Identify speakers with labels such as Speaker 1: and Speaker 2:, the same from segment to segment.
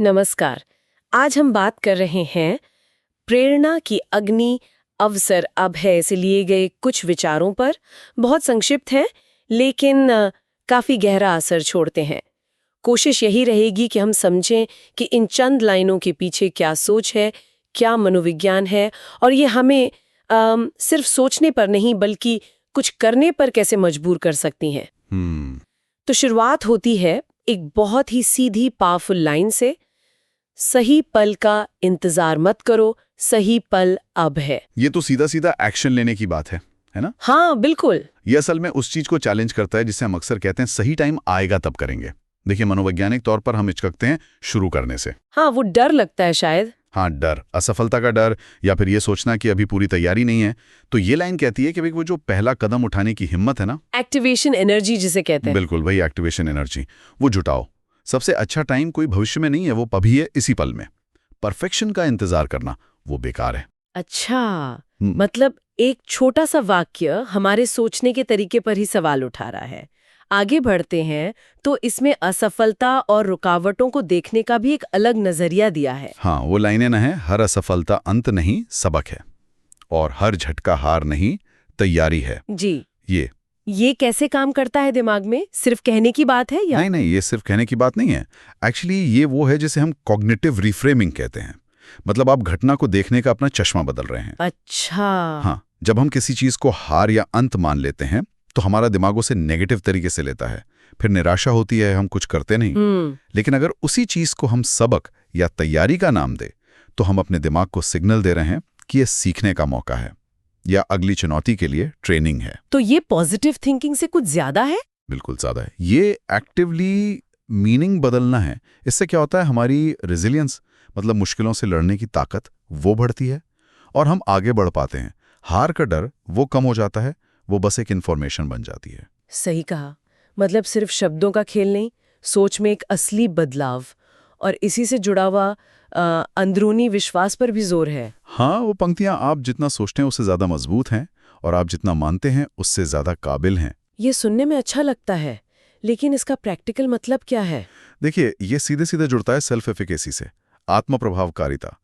Speaker 1: नमस्कार। आज हम बात कर रहे हैं प्रेरणा की अग्नि अवसर अब है से लिए गए कुछ विचारों पर। बहुत संक्षिप्त हैं, लेकिन काफी गहरा असर छोड़ते हैं। कोशिश यही रहेगी कि हम समझें कि इन चंद लाइनों के पीछे क्या सोच है, क्या मनोविज्ञान है, और ये हमें सिर्फ सोचने पर नहीं बल्कि कुछ करने पर कैसे मजबूर कर सकती हैं। तो शुरुआत होती है एक बहुत ही सीधी पावरफुल लाइन से, सही पल का इंतजार मत करो, सही पल अब है।
Speaker 2: ये तो सीधा सीधा एक्शन लेने की बात है ना?
Speaker 1: हाँ बिल्कुल।
Speaker 2: ये असल में उस चीज को चैलेंज करता है जिसे हम अक्सर कहते हैं सही टाइम आएगा तब करेंगे। देखिए, मनोवैज्ञानिक तौर पर हम हिचकते हैं शुरू करने से।
Speaker 1: हाँ, वो डर लगता है शायद।
Speaker 2: हाँ, डर, असफलता का डर, या फिर ये सोचना कि अभी पूरी तैयारी नहीं है। तो ये लाइन कहती है कि भाई वो जो पहला कदम उठाने की हिम्मत है ना,
Speaker 1: एक्टिवेशन एनर्जी जिसे कहते हैं।
Speaker 2: बिल्कुल वही एक्टिवेशन एनर्जी, वो जुटाओ। सबसे अच्छा टाइम कोई भविष्य में नहीं है, वो अभी है, इसी पल में। परफेक्शन का इंतजार करना वो बेकार है।
Speaker 1: अच्छा, मतलब एक छोटा सा वाक्य हमारे सोचने के तरीके पर ही सवाल उठा रहा है। आगे बढ़ते हैं तो इसमें असफलता और रुकावटों को देखने का भी एक अलग नजरिया दिया है।
Speaker 2: हाँ, वो लाइनें न है, हर असफलता अंत नहीं सबक है, और हर झटका हार नहीं तैयारी है।
Speaker 1: जी,
Speaker 2: ये
Speaker 1: कैसे काम करता है दिमाग में? सिर्फ कहने की बात है या?
Speaker 2: नहीं, ये सिर्फ कहने की बात नहीं है। एक्चुअली ये वो है जिसे हम कॉग्निटिव रिफ्रेमिंग कहते हैं। मतलब आप घटना को देखने का अपना चश्मा बदल रहे हैं।
Speaker 1: अच्छा।
Speaker 2: हाँ, जब हम किसी चीज को हार या अंत मान लेते हैं तो हमारा दिमाग उसे नेगेटिव तरीके से लेता है, फिर निराशा होती है, हम कुछ करते नहीं। लेकिन अगर उसी चीज को हम सबक या तैयारी का नाम दे तो हम अपने दिमाग को सिग्नल दे रहे हैं कि यह सीखने का मौका है या अगली चुनौती के लिए ट्रेनिंग है।
Speaker 1: तो ये पॉजिटिव थिंकिंग से कुछ ज्यादा है?
Speaker 2: बिल्कुल ज्यादा है। ये एक्टिवली मीनिंग बदलना है। इससे क्या होता है, हमारी रेजिलियंस, मतलब मुश्किलों से लड़ने की ताकत, वो बढ़ती है और हम आगे बढ़ पाते हैं। हार का डर वो कम हो जाता है, वो बस एक इन्फॉर्मेशन बन जाती है।
Speaker 1: सही कहा। मतलब सिर्फ शब्दों का खेल नहीं, सोच में एक असली बदलाव, और इसी से जुड़ा हुआ अंदरूनी विश्वास पर भी जोर है।
Speaker 2: हाँ, वो पंक्तियां, आप जितना सोचते हैं उससे ज्यादा मजबूत हैं और आप जितना मानते हैं उससे ज्यादा काबिल हैं।
Speaker 1: ये सुनने में अच्छा लगता है, लेकिन इसका प्रैक्टिकल मतलब क्या है?
Speaker 2: देखिए, ये सीधे सीधे जुड़ता है सेल्फ एफिकेसी से, आत्म प्रभावकारिता।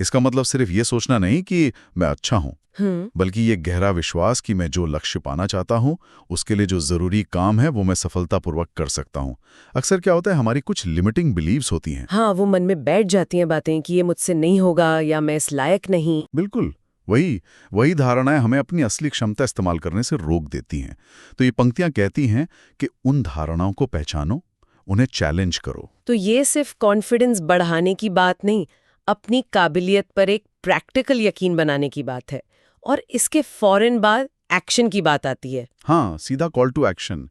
Speaker 2: इसका मतलब सिर्फ ये सोचना नहीं कि मैं अच्छा हूं, बल्कि ये गहरा विश्वास कि मैं जो लक्ष्य पाना चाहता हूं, उसके लिए जो जरूरी काम है वो मैं सफलतापूर्वक कर सकता हूं। अक्सर क्या होता है, हमारी कुछ लिमिटिंग बिलीव्स होती हैं।
Speaker 1: हाँ, वो मन में बैठ जाती हैं बातें कि ये मुझसे नहीं होगा या मैं इस लायक नहीं।
Speaker 2: बिल्कुल वही धारणाएं हमें अपनी असली क्षमता इस्तेमाल करने से रोक देती हैं। तो ये पंक्तियां कहती हैं कि उन धारणाओं को पहचानो, उन्हें चैलेंज करो।
Speaker 1: तो ये सिर्फ कॉन्फिडेंस बढ़ाने की बात नहीं, अपनी काबिलियत पर एक प्रैक्टिकल यकीन बनाने की बात है। और इसके फौरन बाद एक्शन की बात आती है।
Speaker 2: हाँ, सीधा कॉल टू एक्शन।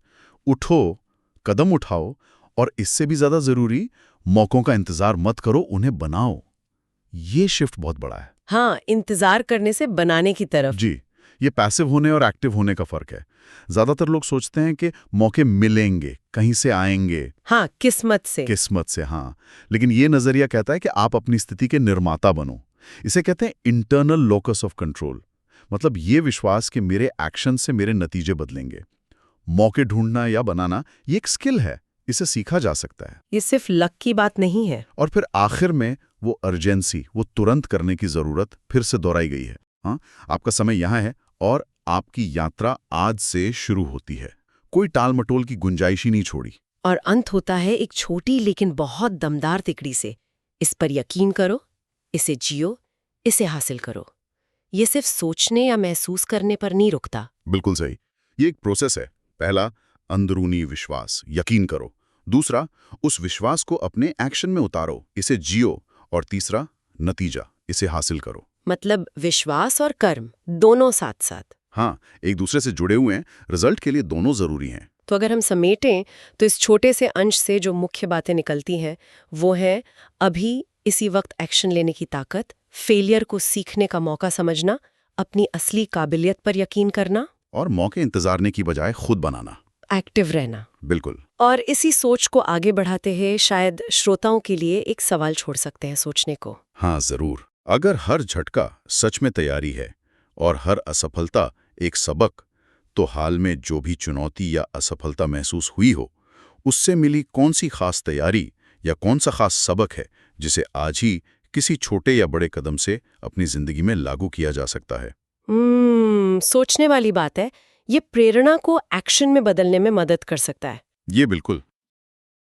Speaker 2: उठो, कदम उठाओ, और इससे भी ज्यादा जरूरी, मौकों का इंतजार मत करो, उन्हें बनाओ। ये शिफ्ट बहुत बड़ा है।
Speaker 1: हाँ, इंतजार करने से बनाने की तरफ।
Speaker 2: जी, ये पैसिव होने और एक्टिव होने का फर्क है। ज्यादातर लोग सोचते हैं कि मौके मिलेंगे, कहीं से आएंगे।
Speaker 1: हाँ, किस्मत से।
Speaker 2: हाँ, लेकिन ये नजरिया कहता है कि आप अपनी स्थिति के निर्माता बनो। इसे कहते हैं इंटरनल लोकस ऑफ कंट्रोल। मतलब ये विश्वास कि मेरे एक्शन से मेरे नतीजे बदलेंगे। मौके ढूंढना या बनाना ये एक स्किल है, इसे सीखा जा सकता है।
Speaker 1: ये सिर्फ लक की बात नहीं है।
Speaker 2: और फिर आखिर में वो अर्जेंसी, वो तुरंत करने की जरूरत फिर से दोहराई गई है। हाँ, आपका समय यहाँ है और आपकी यात्रा आज से शुरू होती है। कोई टाल मटोल की गुंजाइश ही नहीं छोड़ी।
Speaker 1: और अंत होता है एक छोटी लेकिन बहुत दमदार तिकड़ी से, इस पर यकीन करो, इसे जियो, इसे हासिल करो। ये सिर्फ सोचने या महसूस करने पर नहीं रुकता।
Speaker 2: बिल्कुल सही। ये एक प्रोसेस है। पहला, अंदरूनी विश्वास, यकीन करो। दूसरा, उस विश्वास को अपने एक्शन में उतारो, इसे जियो। और तीसरा, नतीजा, इसे हासिल करो।
Speaker 1: मतलब विश्वास और कर्म दोनों साथ साथ।
Speaker 2: हाँ, एक दूसरे से जुड़े हुए हैं। रिजल्ट के लिए दोनों जरूरी हैं।
Speaker 1: तो अगर हम समेटें तो इस छोटे से अंश से जो मुख्य बातें निकलती हैं वो है अभी इसी वक्त एक्शन लेने की ताकत, फेलियर को सीखने का मौका समझना, अपनी असली काबिलियत पर यकीन करना,
Speaker 2: और मौके इंतजारने की बजाय खुद बनाना,
Speaker 1: एक्टिव रहना।
Speaker 2: बिल्कुल।
Speaker 1: और इसी सोच को आगे बढ़ाते हुए शायद श्रोताओं के लिए एक सवाल छोड़ सकते हैं सोचने को।
Speaker 2: हाँ, जरूर। अगर हर झटका सच में तैयारी है और हर असफलता एक सबक, तो हाल में जो भी चुनौती या असफलता महसूस हुई हो, उससे मिली कौन सी खास तैयारी या कौन सा खास सबक है जिसे आज ही किसी छोटे या बड़े कदम से अपनी जिंदगी में लागू किया जा सकता है।
Speaker 1: सोचने वाली बात है। ये प्रेरणा को एक्शन में बदलने में मदद कर सकता है।
Speaker 2: ये बिल्कुल।